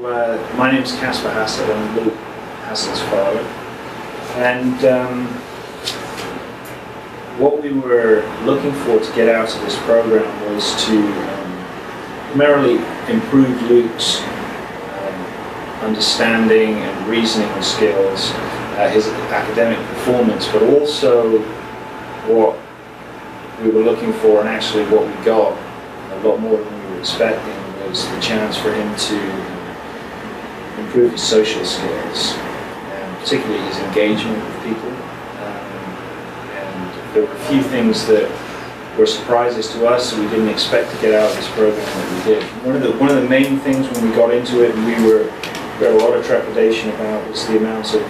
my name is Casper Hassel. I'm Luke Hassel's father. And what we were looking for to get out of this program was to primarily improve Luke's understanding and reasoning skills, his academic performance, but also what we were looking for, and actually what we got a lot more than we were expecting, was the chance for him to improve his social skills, and particularly his engagement with people. And there were a few things that were surprises to us that we didn't expect to get out of this program that we did. One of the main things when we got into it, and we had a lot of trepidation about, was the amount of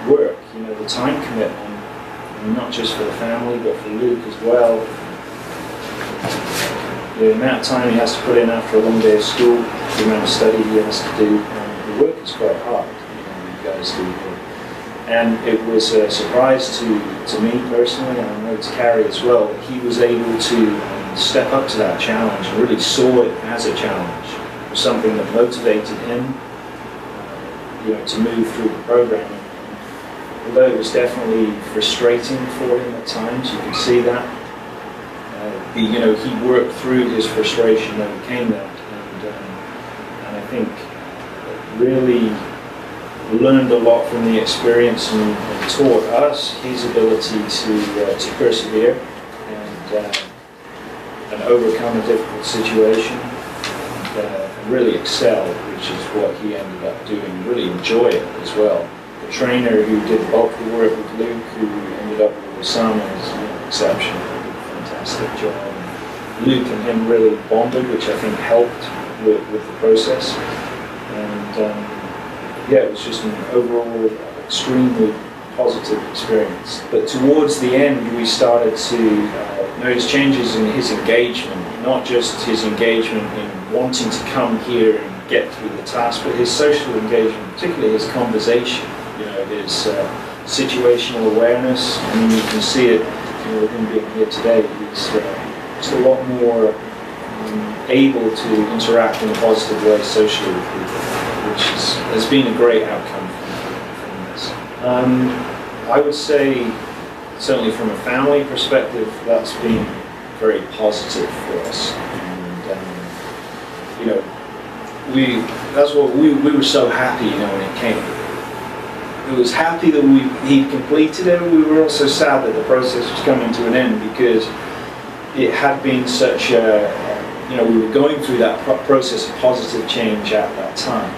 work, the time commitment, not just for the family but for Luke as well. The amount of time he has to put in after a long day of school, the amount of study he has to do, the work is quite hard, you guys do. And it was a surprise to me personally, and I know to Carrie as well, that he was able to step up to that challenge and really saw it as a challenge. It was something that motivated him to move through the program. Although it was definitely frustrating for him at times, you can see that. He worked through his frustration, overcame that, and I think really learned a lot from the experience, and taught us his ability to persevere and overcome a difficult situation, and really excel, which is what he ended up doing. Really enjoy it as well. The trainer who did the bulk of the work with Luke, who ended up with Osama, is exceptional. Fantastic job. Luke and him really bonded, which I think helped with the process. And it was just an overall extremely positive experience. But towards the end, we started to notice changes in his engagement, not just his engagement in wanting to come here and get through the task, but his social engagement, particularly his conversation, his situational awareness. I mean, you can see it with him being here today. He's just a lot more able to interact in a positive way socially with people, which has been a great outcome from this. I would say, certainly from a family perspective, that's been very positive for us. And we were so happy, when it came. It was happy that he'd completed it. We were also sad that the process was coming to an end, because it had been such a, we were going through that process of positive change at that time.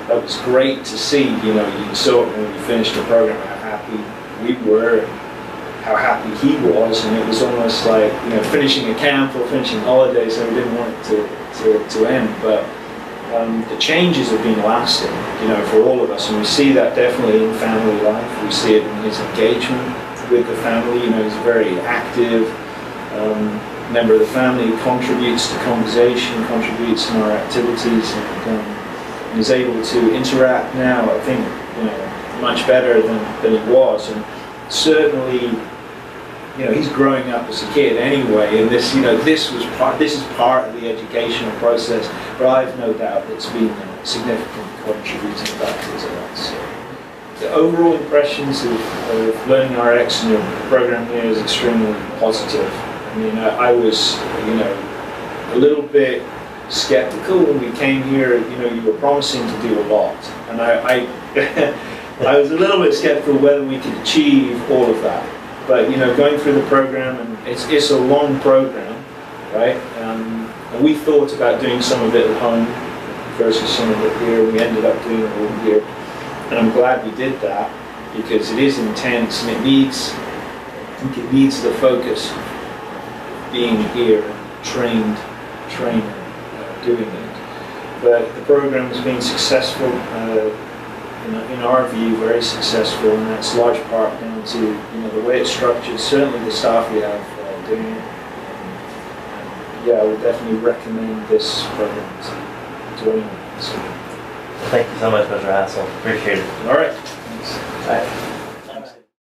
That was great to see. You saw it when we finished the program, how happy we were, and how happy he was, and it was almost like finishing a camp or finishing holidays, so we didn't want it to end. But the changes have been lasting, for all of us, and we see that definitely in family life. We see it in his engagement with the family. He's a very active member of the family, who contributes to conversation, contributes in our activities, and is able to interact now, I think, much better than he was. And certainly, he's growing up as a kid anyway, and this is part of the educational process, but I've no doubt it's been a significant contributing factor to that. So the overall impressions of LearningRx and your program here is extremely positive. I mean, I was, a little bit skeptical when we came here. You were promising to do a lot, and I I was a little bit skeptical whether we could achieve all of that. But going through the program, and it's a long program, right? And we thought about doing some of it at home versus some of it here. We ended up doing it all here, and I'm glad we did that, because it is intense, and I think it needs the focus of being here, trainer doing it. But the program has been successful. In our view, very successful, and that's large part down to the way it's structured. Certainly the staff we have doing it. I would definitely recommend this program to anyone. So. Thank you so much, Mr. Hassel. Appreciate it. All right. Thanks. Bye.